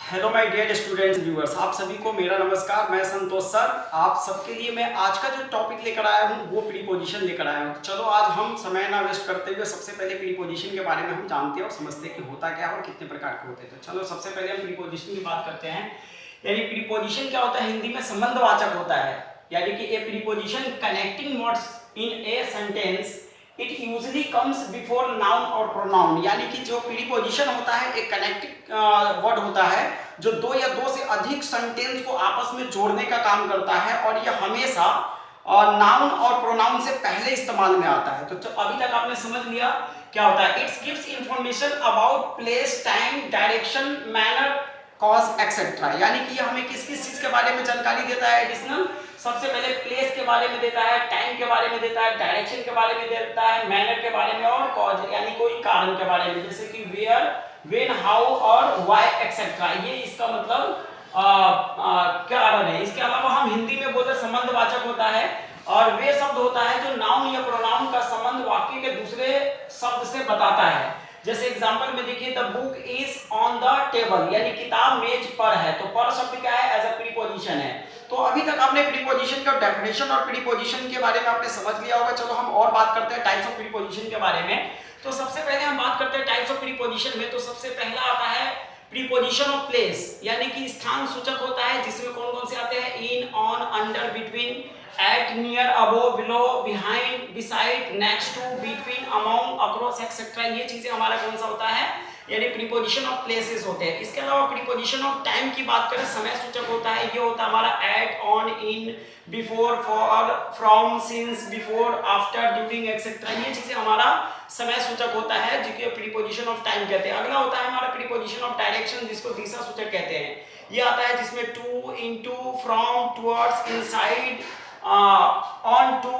Hello my dear students viewers, आप सभी को मेरा नमस्कार। मैं संतोष सर आप सबके लिए मैं आज का जो टॉपिक लेकर आया हूँ वो प्रीपोजिशन लेकर आया हूँ। चलो आज हम समय ना वेस्ट करते हुए सबसे पहले प्रीपोजिशन के बारे में हम जानते हैं और समझते हैं कि होता क्या है और कितने प्रकार के होते हैं। तो चलो सबसे पहले हम प्रीपोजिशन की बात करते हैं। यानी प्रीपोजिशन क्या होता है, हिंदी में संबंधवाचक होता है। यानी कि ए preposition connecting words in a sentence it usually comes before noun और प्रोनाउन। यानी कि जो प्रीपोजिशन होता है एक कनेक्टिंग वर्ड होता है जो दो या दो से अधिक सेंटेंस को आपस में जोड़ने का काम करता है और यह हमेशा नाउन और प्रोनाउन से पहले इस्तेमाल में आता है। तो अभी तक आपने समझ लिया क्या होता है। It's gives information about place, time, direction, manner, cause etcetera. यानी कि हमें किस किस चीज के बारे में जानकारी देता है एडिशनल। सबसे पहले प्लेस के बारे में देता है, टाइम के बारे में देता है, डायरेक्शन के बारे में देता है, मैनर के बारे में और कॉज यानी कोई कारण के बारे में, जैसे कि वेयर, व्हेन, हाउ और व्हाई एक्सेट्रा। ये इसका मतलब कारण है। इसके अलावा हम हिंदी में बोलते संबंधवाचक होता है और वे शब्द होता है जो नाउन या प्रोनाउन का संबंध वाक्य के दूसरे शब्द से बताता है। जैसे एग्जांपल में देखिए, the book is on the table, यानी किताब मेज पर है। तो पर शब्द क्या है, एज अ प्रीपोजिशन है। तो अभी तक आपने प्रीपोजिशन का डेफिनेशन और प्रीपोजिशन के बारे में आपने समझ लिया होगा। चलो हम और बात करते हैं टाइप्स ऑफ प्रीपोजिशन के बारे में। तो सबसे पहले हम बात करते हैं टाइप्स ऑफ प्रीपोजिशन में। तो सबसे पहला आता है प्रीपोजिशन ऑफ प्लेस, यानी कि स्थान सूचक होता है, जिसमें कौन कौन से आते हैं, in, on, under, between, at, near, above, below, behind, beside, next to, between, among, across etcetera. ये चीजें हमारा कौन सा होता है, यानी प्रीपोजिशन ऑफ प्लेसेस होते हैं। इसके अलावा प्रीपोजिशन ऑफ टाइम की बात करें, समय सूचक होता है। ये होता है हमारा at, on, in, before, for, from, since, before, after, during etcetera. ये चीजें हमारा समय सूचक होता है, जिसे प्रीपोजिशन ऑफ टाइम कहते हैं। अगला होता है हमारा प्रीपोजिशन ऑफ डायरेक्शन, जिसको दिशा सूचक कहते हैं। ये आता है जिसमें to, into, from, towards, inside, on to,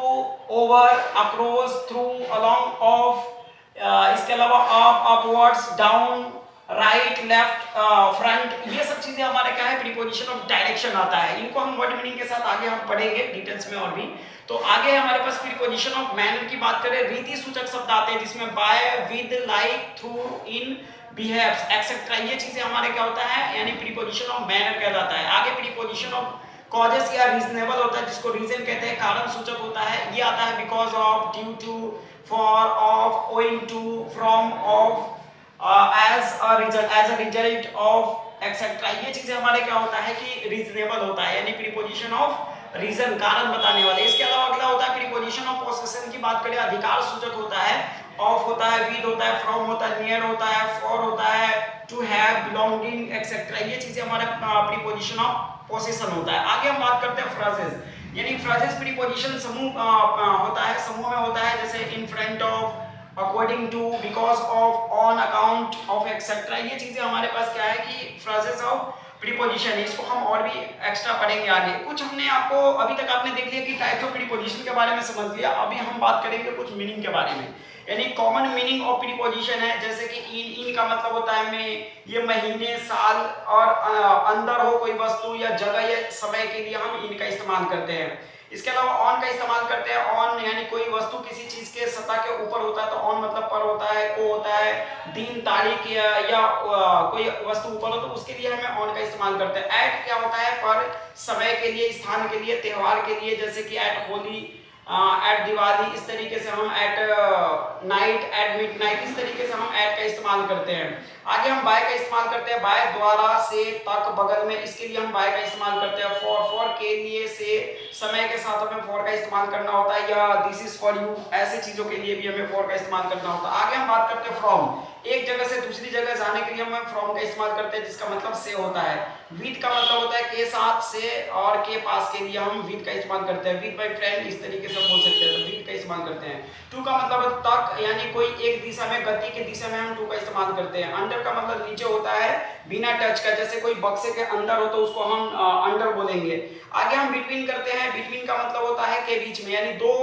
over, across, through, along, off, इसके अलावा up, upwards, down, right, left, front, ये सब चीजें हमारे क्या है, प्रीपोजिशन ऑफ डायरेक्शन आता है। इनको हम वर्ड मीनिंग के साथ आगे हम पढ़ेंगे डिटेल्स में और भी। तो आगे हमारे पास प्रीपोजिशन ऑफ मैनर की बात करें, रीति सूचक शब्द आते हैं, जिसमें by, with, like, through, in, behaves etcetera. ये चीजें हमारे क्या होता है, यानी प्रीपोजिशन ऑफ मैनर कहलाता है। आगे प्रीपोजिशन ऑफ कॉजेस या रीजनेबल होता है, जिसको रीजन कहते हैं, कारण सूचक होता है। ये आता है because of, due to, for, of, owing to, from, of, as a result of etcetera. ये चीजें हमारे क्या होता है कि रीजनेबल होता है, यानी प्रीपोजिशन ऑफ रीजन, कारण बताने वाले। इसके अलावा अगला होता है प्रीपोजिशन ऑफ पोसेशन की बात करें, अधिकार सूचक होता है। ऑफ होता है, विद होता है, फ्रॉम होता है, नियर होता है, फॉर होता है, टू हैव, बिलोंगिंग एक्सेट्रा। ये चीजें हमारे प्रीपोजिशन ऑफ पोसेशन होता है। आगे हम बात करते हैं फ्रेजेस, यानी फ्रेजेस प्रीपोजिशन समूह होता है, समूह में होता है, जैसे in front of, according to, because of, on account of etcetera. ये चीजें हमारे पास क्या है कि फ्रेजेस ऑफ प्रीपोजिशन है। इसको हम और भी एक्स्ट्रा पढ़ेंगे आगे। कुछ हमने आपको अभी तक आपने देख लिया कि टाइप्स ऑफ प्रीपोजिशन के बारे में समझ लिया। अभी हम बात करेंगे कुछ मीनिंग के बारे में, यानी कॉमन मीनिंग ऑफ प्रीपोजिशन है। जैसे कि इन का मतलब होता है में, ये महीने, साल और अंदर हो कोई वस्तु या जगह या समय के लिए हम इन का इस्तेमाल करते हैं। इसके अलावा ऑन का इस्तेमाल करते हैं। ऑन यानी कोई वस्तु किसी चीज के सतह के ऊपर होता है तो ऑन मतलब पर होता है, को होता है, दिन, तारीख या कोई वस्तु ऊपर हो तो उसके लिए हमें ऑन का इस्तेमाल करते हैं। एट क्या होता है, पर, समय के लिए, स्थान के लिए, त्योहार के लिए, जैसे कि एट होली, एट दिवाली, इस तरीके से हम एट नाइट, एट मिडनाइट, इस तरीके से हम एट का इस्तेमाल करते हैं। आगे हम बाय का इस्तेमाल करते हैं, बाय द्वारा, से, तक, बगल में, इसके लिए हम बाय का इस्तेमाल करते हैं। फॉर के लिए, से, समय के साथ हमें फॉर का इस्तेमाल करना होता है, या दिस इज फॉर यू, ऐसे चीजों के लिए भी हमें फॉर का इस्तेमाल करना होता है। आगे हम बात करते हैं फ्रॉम, एक जगह से दूसरी जगह जाने के लिए हम फ्रॉम का इस्तेमाल करते हैं, जिसका मतलब से होता है। विद का मतलब होता है के साथ, से और के पास के लिए हम विद का इस्तेमाल करते हैं। विद माय फ्रेंड, इस तरीके से बोल सकते हैं, तो विद का इस्तेमाल करते हैं। टू का मतलब है तक, यानी कोई एक दिशा में, गति की दिशा में हम टू का इस्तेमाल करते हैं। अंडर का मतलब नीचे होता है, बिना टच का, जैसे कोई बक्से के अंदर हो तो उसको हम अंडर बोलेंगे। आगे हम बिटवीन करते हैं। बिटवीन का मतलब होता है के बीच में, यानी दो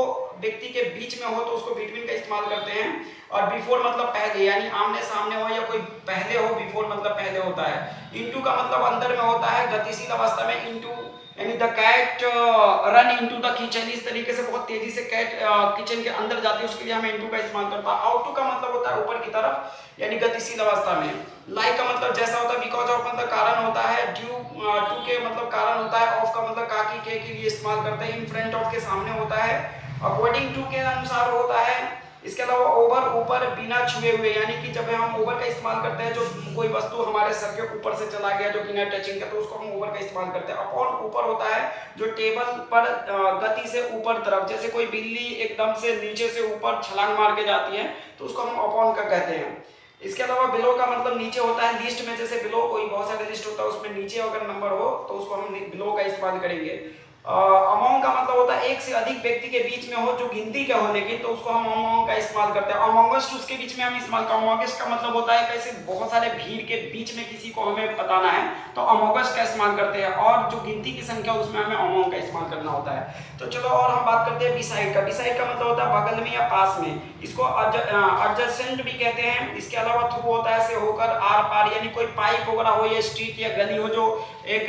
व्यक्ति के बीच में हो तो उसको बिटवीन का इस्तेमाल करते हैं। और बिफोर मतलब पहले, यानी आमने सामने हो या कोई पहले हो, बिफोर मतलब पहले होता है। इनटू का मतलब अंदर में होता है, गतिशील अवस्था में इनटू यानी the cat run into the kitchen, इस तरीके से बहुत तेजी से कैट किचन के अंदर जाती है, उसके लिए हमें इनटू का इस्तेमाल करता है। आउट टू का मतलब होता है ऊपर की तरफ, यानी गतिशील अवस्था में। लाइक का मतलब जैसा होता है, बिकॉज ऑफ मतलब कारण होता है, ड्यू टू के मतलब कारण होता है, ऑफ का मतलब काकी के लिए इस्तेमाल करते हैं, इन फ्रंट ऑफ के सामने होता है, अकॉर्डिंग टू के अनुसार होता है। इसके अलावा ओवर ऊपर बिना छुए हुए, यानी कि जब हम ओवर का इस्तेमाल करते हैं, जो कोई वस्तु हमारे सर के ऊपर से चला गया जो बिना टचिंग के, तो उसको हम ओवर का इस्तेमाल करते हैं। अपॉन ऊपर होता है जो टेबल पर गति से ऊपर तरफ, जैसे कोई बिल्ली एकदम से नीचे से ऊपर छलांग मार के जाती है तो उसको हम अपॉन का कहते हैं। इसके अलावा बिलो का मतलब नीचे होता है, लिस्ट में जैसे बिलो कोई बहुत सारे लिस्ट होता है उसमें नीचे अगर नंबर हो तो उसको हम बिलो का इस्तेमाल करेंगे। अमोंग का मतलब होता है एक से अधिक व्यक्ति के बीच में हो जो गिनती के हो, लेकिन तो उसको हम अमोंग का इस्तेमाल करते हैं। अमोंगस्ट उसके बीच में हम इस्तेमाल करते हैं। अमोंगस्ट का मतलब होता है कैसे बहुत सारे भीड़ के बीच में किसी को हमें बताना है तो अमोंगस्ट का इस्तेमाल करते हैं, और जो गिनती की संख्या उसमें हमें अमोंग का इस्तेमाल करना होता है। तो चलो और हम बात करते हैं बिसाइड का। बिसाइड का मतलब होता है बगल में या पास में, इसको एडजेसेंट भी कहते हैं। इसके अलावा थ्रू होता है से होकर, आर पार, यानी कोई पाइप वगैरह हो या स्ट्रीट या गली हो जो एक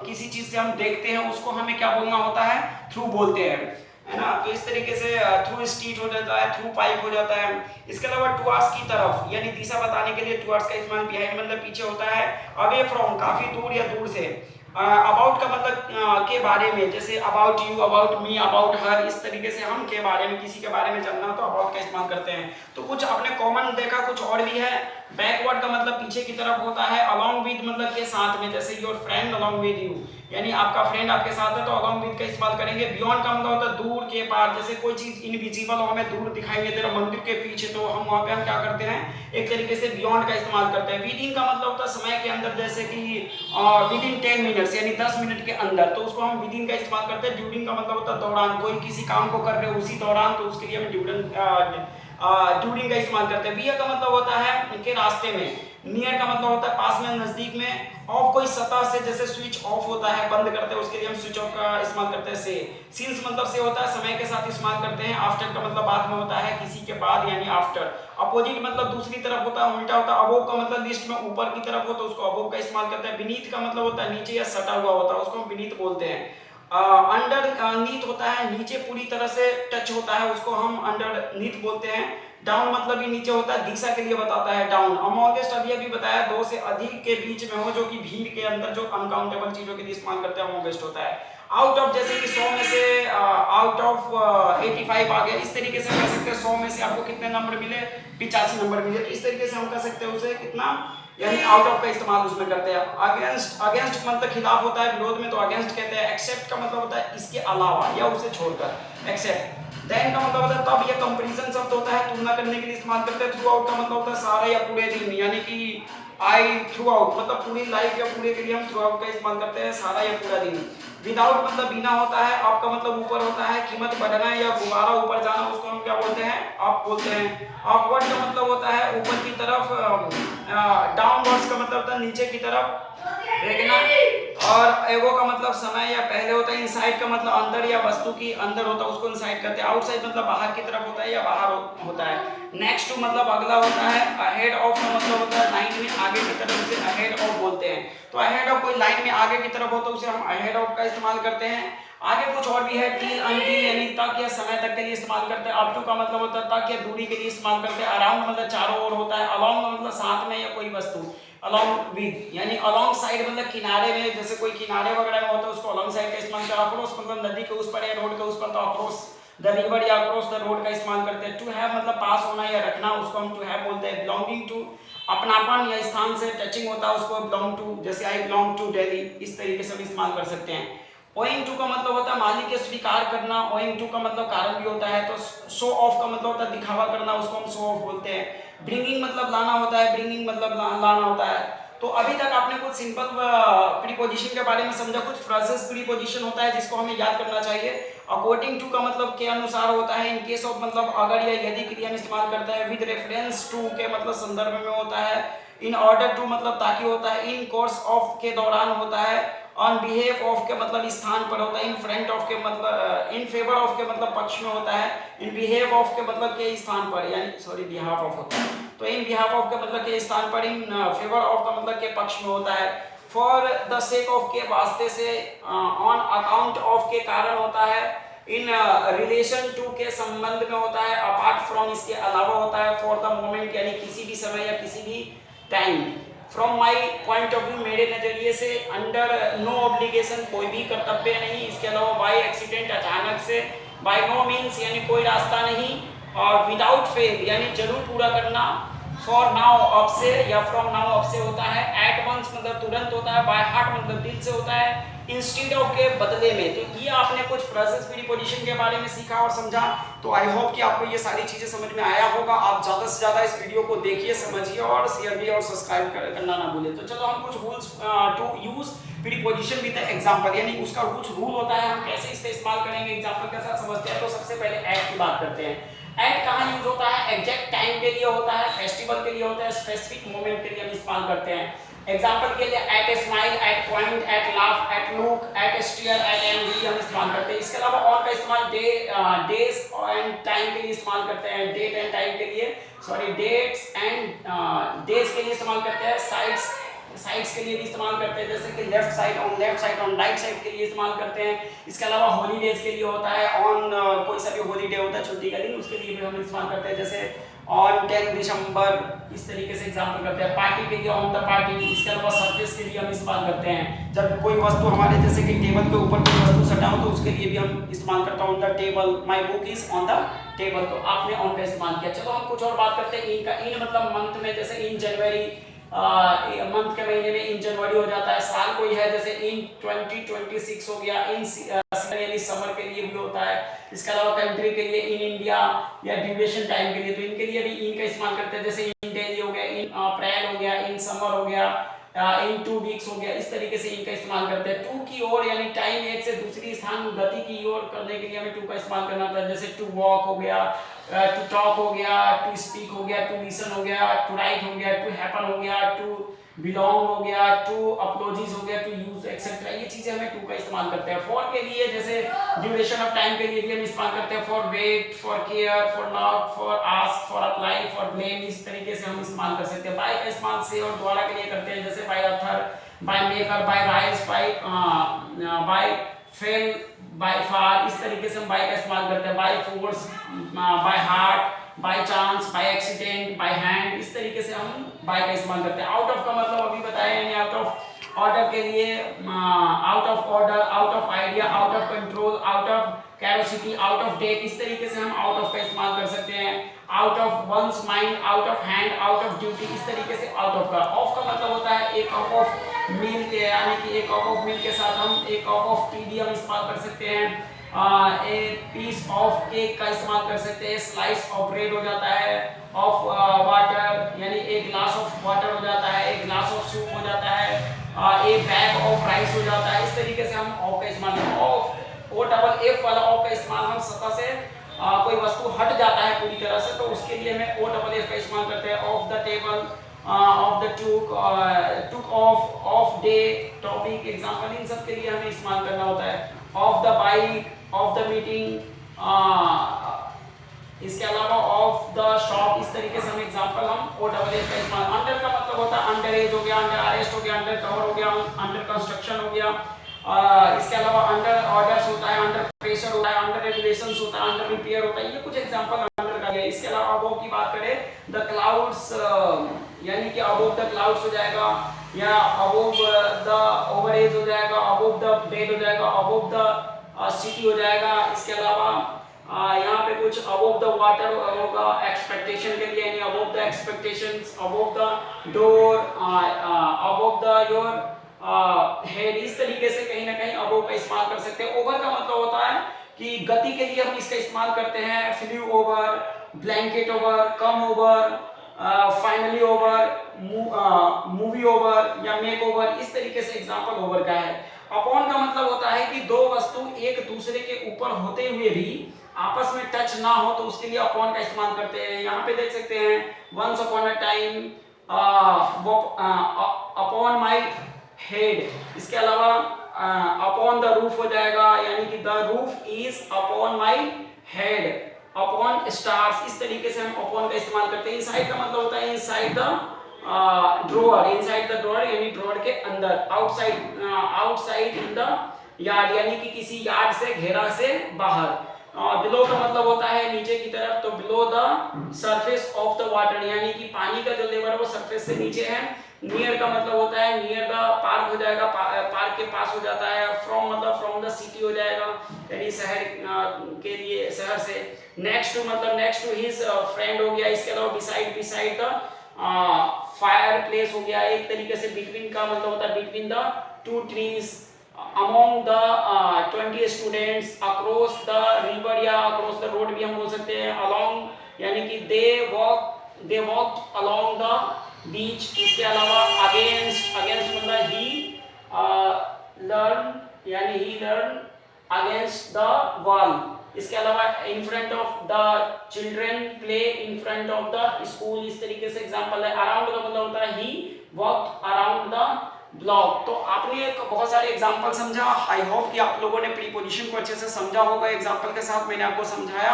किसी चीज से हम देखते हैं उसको हमें क्या बोलना होता है, थ्रू बोलते हैं, है ना। तो इस तरीके से थ्रू स्ट्रीट हो जाता है, थ्रू पाइप हो जाता है। इसके अलावा टुवर्ड्स की तरफ, यानी दिशा बताने के लिए टुवर्ड्स का इस्तेमाल, बिहाइंड मतलब पीछे होता है, अवे फ्रॉम काफी दूर या दूर से। अबाउट का मतलब के बारे में, जैसे about you, about me, about her, इस तरीके से हम के बारे में, किसी के बारे में जानना तो अबाउट का इस्तेमाल करते हैं। तो कुछ आपने कॉमन देखा, कुछ और भी है। बैकवर्ड का मतलब पीछे की तरफ होता है, अलोंग विद मतलब के साथ में, जैसे your friend along with you, यानी आपका फ्रेंड आपके साथ है तो अलोंग विद का इस्तेमाल करेंगे। बियॉन्ड का मतलब होता है दूर के पार, जैसे कोई चीज इनविजिबल हो, हमें दूर दिखाई नहीं दे रहा मंदिर के पीछे, तो हम वहां पे हम क्या करते हैं, एक तरीके से बियॉन्ड का इस्तेमाल करते हैं। विद इन का मतलब होता है समय के अंदर, जैसे कि विद इन 10 मिनट्स, यानी 10 मिनट के अंदर, तो उसको हम विद इन का इस्तेमाल करते हैं। ड्यूरिंग का मतलब होता है दौरान, कोई किसी काम को कर रहे हो उसी दौरान, तो उसके लिए हम ड्यूरिंग का इस्तेमाल करते हैं। वियर का मतलब होता है के रास्ते में, नियर का मतलब होता है पास में, नजदीक में। ऑफ कोई सतह से, जैसे स्विच ऑफ होता है, बंद करते हैं, उसके लिए हम स्विच ऑफ का इस्तेमाल करते हैं। से सिंस मतलब से होता है समय के साथ इस्तेमाल करते हैं। आफ्टर का मतलब बाद में होता है, किसी के बाद, यानी आफ्टर। अपोजिट मतलब दूसरी तरफ होता है, उल्टा होता है। अबोव का मतलब लिस्ट में ऊपर की तरफ हो तो उसको अबोव का इस्तेमाल करते हैं। बीनीथ का मतलब होता है नीचे या सटा हुआ होता है, उसको हम बीनीथ बोलते हैं। अंडर नीथ होता है नीचे पूरी तरह से टच होता है, उसको हम अंडर नीथ बोलते हैं। डाउन मतलब ये नीचे होता है, दिशा के लिए बताता है डाउन। अमोंगेस्ट अभी अभी बताया, दो से अधिक के बीच में हो, जो कि भीड़ के अंदर जो अनकाउंटेबल चीजों के लिए इस्तेमाल करते हैं, अमोंगेस्ट होता है। आउट ऑफ, जैसे कि 100 में से आउट ऑफ 85 आ गया, इस तरीके से हम कह सकते हैं 100 में से आपको कितने नंबर मिले, 85 नंबर मिले, तो इस तरीके से हम कह सकते हैं उसे कितना, यानी आउट ऑफ का इस्तेमाल उसमें करते हैं। अगेंस्ट, अगेंस्ट मतलब खिलाफ होता है, विरोध में तो अगेंस्ट कहते हैं। एक्सेप्ट का मतलब होता है इसके अलावा या उसे छोड़कर, एक्सेप्ट। देन का मतलब होता है तब, या कंपैरिजन शब्द होता है, तुलना करने के लिए इस्तेमाल करते हैं। थ्रू आउट का मतलब होता है सारा या पूरे दिन, यानी कि आई थ्रू आउट मतलब पूरी लाइफ या पूरे के लिए हम थ्रू आउट का इस्तेमाल करते हैं, सारा या पूरा दिन। विदाउट मतलब बिना होता है। अप का मतलब ऊपर होता है, कीमत बढ़ना या गुब्बारा ऊपर जाना, उसको हम क्या बोलते हैं, अप बोलते हैं। अपवर्ड का मतलब होता है ऊपर की तरफ। डाउनवर्ड्स का मतलब होता है नीचे की तरफ देखना। और एगो का मतलब समय या पहले होता है। इनसाइड का मतलब अंदर या वस्तु की अंदर होता है, उसको इनसाइड कहते हैं। आउटसाइड मतलब बाहर की तरफ होता है या बाहर होता है। नेक्स्ट टू मतलब अगला होता है। अहेड ऑफ का मतलब होता है लाइन में आगे की तरफ, उसे अहेड ऑफ बोलते हैं। तो अहेड ऑफ कोई लाइन में आगे की तरफ हो तो उसे हम अहेड ऑफ का इस्तेमाल करते हैं। आगे कुछ और भी है। टिल, अनटिल यानी तक या समय तक के लिए इस्तेमाल करते हैं। अप टू का मतलब होता है तक या दूरी के लिए इस्तेमाल करते हैं। अराउंड मतलब चारों ओर होता है। अलोंग का मतलब साथ में या कोई वस्तु। अलोंग विद यानी अलोंग साइड मतलब किनारे में, जैसे कोई किनारे वगैरह में होता है उसको अलोंग साइड का इस्तेमाल करते हैं। अक्रॉस मतलब नदी के उस पर या रोड के उस पर, तो अक्रॉस द रिवर या अक्रॉस द रोड का इस्तेमाल करते हैं। टू हैव मतलब पास होना या रखना, उसको हम टू हैव बोलते हैं। बिलोंगिंग टू अपनापन या स्थान से टचिंग होता है, उसको बिलोंग टू, जैसे आई बिलोंग टू दिल्ली, इस तरीके से हम इस्तेमाल कर सकते हैं। ओइंग टू का मतलब होता है मालिक के स्वीकार करना। ओइंग टू का मतलब कारण भी होता है। तो शो ऑफ का मतलब होता है दिखावा करना, उसको हम शो ऑफ बोलते हैं। ब्रिंगिंग मतलब लाना होता है। ब्रिंगिंग मतलब लाना होता है। तो अभी तक आपने कुछ सिंपल प्रीपोजिशन के बारे में समझा। कुछ फ्रेजेस प्रीपोजिशन होता है जिसको हमें याद करना चाहिए। अकॉर्डिंग टू का मतलब के अनुसार होता है। इन केस ऑफ मतलब अगर या यदि के लिए हम इस्तेमाल करते हैं। विद रेफरेंस टू के मतलब संदर्भ में होता है। इन ऑर्डर टू मतलब ताकि होता है। इन कोर्स ऑफ के दौरान होता है। ऑन बिहेव ऑफ के मतलब स्थान पर होता है। इन फ्रंट ऑफ के मतलब, इन फेवर ऑफ के मतलब पक्ष में होता है। इन बिहेव ऑफ के मतलब के स्थान पर, यानी सॉरी बिहाफ ऑफ होता है। तो इन बिहाफ ऑफ के मतलब के स्थान पर, इन फेवर ऑफ का मतलब के पक्ष में होता है। फॉर द सेक ऑफ के वास्ते से, ऑन अकाउंट ऑफ के कारण होता है, इन रिलेशन टू के संबंध में होता है, अपार्ट फ्रॉम इसके अलावा होता है, फॉर द मोमेंट यानी किसी भी समय या किसी भी time, from my point of view मेरे नजरिए से, अंडर नो ऑब्लिगेशन कोई भी कर्तव्य नहीं, इसके अलावा बाय एक्सीडेंट अचानक से, बाय नो मीन्स यानी कोई रास्ता नहीं, और विदाउट फेल यानी जरूर पूरा करना, फॉर नाउ अब से या फ्रॉम नाउ अब से होता है, एट वंस मतलब तुरंत होता है, बाय हार्ट मतलब दिल से होता है, इंस्टीड ऑफ के बदले में। तो ये आपने कुछ फ्रेजेस प्रीपोजिशन के बारे में सीखा और समझा। तो आई होप कि आपको ये सारी चीजें समझ में आया होगा। आप ज्यादा से ज्यादा इस वीडियो को देखिए, समझिए और शेयर भी और सब्सक्राइब करना ना भूलें। तो चलो हम कुछ rules to use preposition with example, यानी उसका कुछ रूल होता है, हम कैसे इसका इस्तेमाल करेंगे एग्जांपल के साथ समझते हैं। तो सबसे पहले एट की बात करते हैं। एट कहाँ यूज होता है? एग्जैक्ट टाइम के लिए होता है, फेस्टिवल के लिए होता है, स्पेसिफिक मोमेंट के लिए हम इस्तेमाल करते हैं। एग्जांपल के लिए at a smile, at point, at laugh, at look, at stare, at angry हम इस्तेमाल करते हैं। इसके अलावा और का इस्तेमाल डेज एंड टाइम के लिए इस्तेमाल करते हैं, डेट एंड टाइम के लिए, सॉरी डेट्स एंड डेज के लिए इस्तेमाल करते हैं, साइड्स के लिए भी इस्तेमाल करते हैं, जैसे कि left side, on right side के लिए इस्तेमाल करते हैं। इसके अलावा हॉलीडेज के लिए होता है, ऑन कोई सा भी हॉलीडे होता है छुट्टी का दिन, उसके लिए भी हम इस्तेमाल करते हैं, जैसे ऑन 10 दिसंबर, इस तरीके से एग्जांपल करते हैं। पार्टी के लिए ऑन द पार्टी। इसके अलावा सरफेस के लिए हम इस्तेमाल करते हैं, जब कोई वस्तु हमारे जैसे कि टेबल के ऊपर कोई वस्तु सटा हो तो उसके लिए भी हम इस्तेमाल करते हैं on the table, my book is on the table. तो आपने ऑन का इस्तेमाल किया। चलो हम कुछ और बात करते हैं इन का। इन मतलब मंथ में, जैसे इन जनवरी, मंथ के महीने में इन जनवरी हो जाता है। साल कोई है जैसे इन 2026 हो गया। इन यानी समर के लिए भी होता है। इसके अलावा कंट्री के लिए इन इंडिया, या ड्यूरेशन टाइम के लिए, तो इनके लिए भी इन का इस्तेमाल करते हैं, जैसे इन डेज हो गया, इन अप्रैल हो गया, इन समर हो गया, इन 2 वीक्स हो गया। इस तरीके से इनका इस्तेमाल करते हैं। टू की ओर यानी टाइम, एक से दूसरी स्थान गति की ओर करने के लिए हमें टू का इस्तेमाल करना होता है, जैसे टू वॉक हो गया, टू टॉक हो गया, टू स्पीक हो गया, टू लिसन हो गया, टू राइट हो गया, टू हैपन हो गया, टू बिलोंग हो गया, टू अपलोजीज हो गया, टू यूज एक्सेट्रा। ये चीजें हमें टू का इस्तेमाल करते हैं। फॉर के लिए जैसे ड्यूरेशन ऑफ टाइम के लिए भी हम इस्तेमाल करते हैं, for wait, for care, for not, for ask, for apply, for blame. इस तरीके से हम इस्तेमाल कर सकते हैं। बाय का इस्तेमाल से और द्वारा के लिए करते हैं, जैसे by author, by maker, by rise, by fail, by far. इस तरीके से हम बाय का इस्तेमाल करते हैं। By force, by heart, by chance, by accident, by hand. इस तरीके से हम बाय का इस्तेमाल करते हैं। आउट ऑफ का मतलब अभी बताया, यानी आउट ऑफ ऑर्डर के लिए out of order, out of idea, out of control, out of curiosity, out of date. इस तरीके से हम आउट ऑफ का इस्तेमाल कर सकते हैं। Out of once mind, out of hand, out of duty. इस तरीके से आउट ऑफ का। ऑफ का मतलब होता है एक ऑफ मील के, यानी कि एक ऑफ मील के साथ हम एक ऑफ टी भी हम इस्तेमाल कर सकते हैं। ए पीस ऑफ केक का इस्तेमाल कर सकते हैं। स्लाइस ऑफ ब्रेड हो जाता है। ऑफ वाटर यानी एक ग्लास ऑफ वाटर हो जाता है, एक ग्लास ऑफ सूप हो जाता है, ए बैग ऑफ राइस हो जाता है। इस तरीके से हम ऑफ का इस्तेमाल, ऑफ ओ डबल एफ वाला ऑफ का इस्तेमाल हम सतह से कोई वस्तु हट जाता है पूरी तरह से, तो उसके लिए हमें ओ डबल एफ का इस्तेमाल करते हैं। Off the table, off the took of day, topic, example, इन सब के लिए हमें इस्तेमाल करना होता है। Off the bike, off the meeting, इसके अलावा ऑफ द शॉप। इस तरीके से हम एग्जांपल हम ओ डबल एफ का इस्तेमाल। अंडर का मतलब होता है अंडर एज हो गया, अंडर अरेस्ट हो गया, अंडर कवर हो गया, अंडर कंस्ट्रक्शन हो गया। इसके अलावा अंडर ऑर्डर्स होता है, अंडर प्रेशर होता है, अंडर रेगुलेशंस होता है, अंडर रिपेयर होता है। ये कुछ एग्जांपल अंडर का है। इसके अलावा अबोव की बात करें, द क्लाउड्स, यानी कि अबोव द क्लाउड्स हो जाएगा, या अबोव द ओवरहेज हो जाएगा, अबोव द बेड हो जाएगा, अबोव द सिटी हो जाएगा। इसके अलावा यहाँ पे कुछ अबोव द वाटर होगा एक्सपेक्टेशन के लिए, यानी above the expectations, above the door, above the your head. इस तरीके से कहीं ना कहीं अबोव का इस्तेमाल कर सकते हैं। ओवर का मतलब होता है कि गति के लिए हम इसका इस्तेमाल करते हैं। Flu over, blanket over, come over, finally over, movie over या मेक ओवर। इस तरीके से एग्जांपल ओवर का है। अपॉन का मतलब होता है कि दो वस्तु एक दूसरे के ऊपर होते हुए भी आपस में टच ना हो, तो उसके लिए अपॉन का इस्तेमाल करते हैं। यहाँ पे देख सकते हैं, once upon a time, upon my head. इसके अलावा अपॉन द रूफ हो जाएगा, यानी कि the roof is upon my head. Upon stars, इस तरीके से हम अपॉन का इस्तेमाल करते हैं। इनसाइड का मतलब होता है inside the drawer, inside the drawer यानी ड्रॉअर के अंदर, आउटसाइड इन द यार्ड यानी कि किसी यार्ड से, घेरा से बाहर। बिलो का मतलब होता है नीचे की तरफ, तो below the surface of the water यानी कि पानी का जो लेवल है वो सरफेस से नीचे है। नियर का मतलब होता है नियर द पार्क हो जाएगा, पार्क के पास हो जाता है। फ्रॉम मतलब फ्रॉम द सिटी हो जाएगा यानी शहर के लिए, शहर से। नेक्स्ट टू मतलब नेक्स्ट टू हिज फ्रेंड हो गया। इसके अलावा बिसाइड द फायर प्लेस हो गया। एक तरीके से बिटवीन का मतलब होता है between the two trees. among the 20 students across the river या across the road भी हम बोल सकते हैं। along यानी कि they walked along the beach। इसके अलावा against मतलब he learned against the wall। इसके अलावा in front of the children play in front of the school, इस तरीके से एग्जांपल है। around का मतलब होता है he walked around the block. तो आपने एक बहुत सारे एग्जांपल समझा। आई होप कि आप लोगों ने प्रीपोजिशन को अच्छे से समझा होगा। एग्जांपल के साथ मैंने आपको समझाया,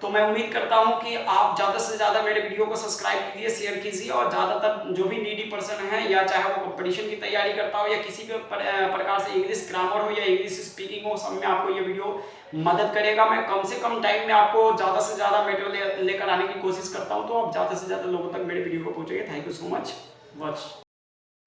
तो मैं उम्मीद करता हूं कि आप ज़्यादा से ज़्यादा मेरे वीडियो को सब्सक्राइब कीजिए, शेयर कीजिए, और ज़्यादातर जो भी नीडी पर्सन है, या चाहे वो कंपटीशन की तैयारी करता हो या किसी भी प्रकार से इंग्लिश ग्रामर हो या इंग्लिश स्पीकिंग हो, सब में आपको ये वीडियो मदद करेगा। मैं कम से कम टाइम में आपको ज़्यादा से ज़्यादा मटेरियल लेकर आने की कोशिश करता हूँ, तो आप ज़्यादा से ज़्यादा लोगों तक मेरे वीडियो को पहुँचेंगे। Thank you so much watch.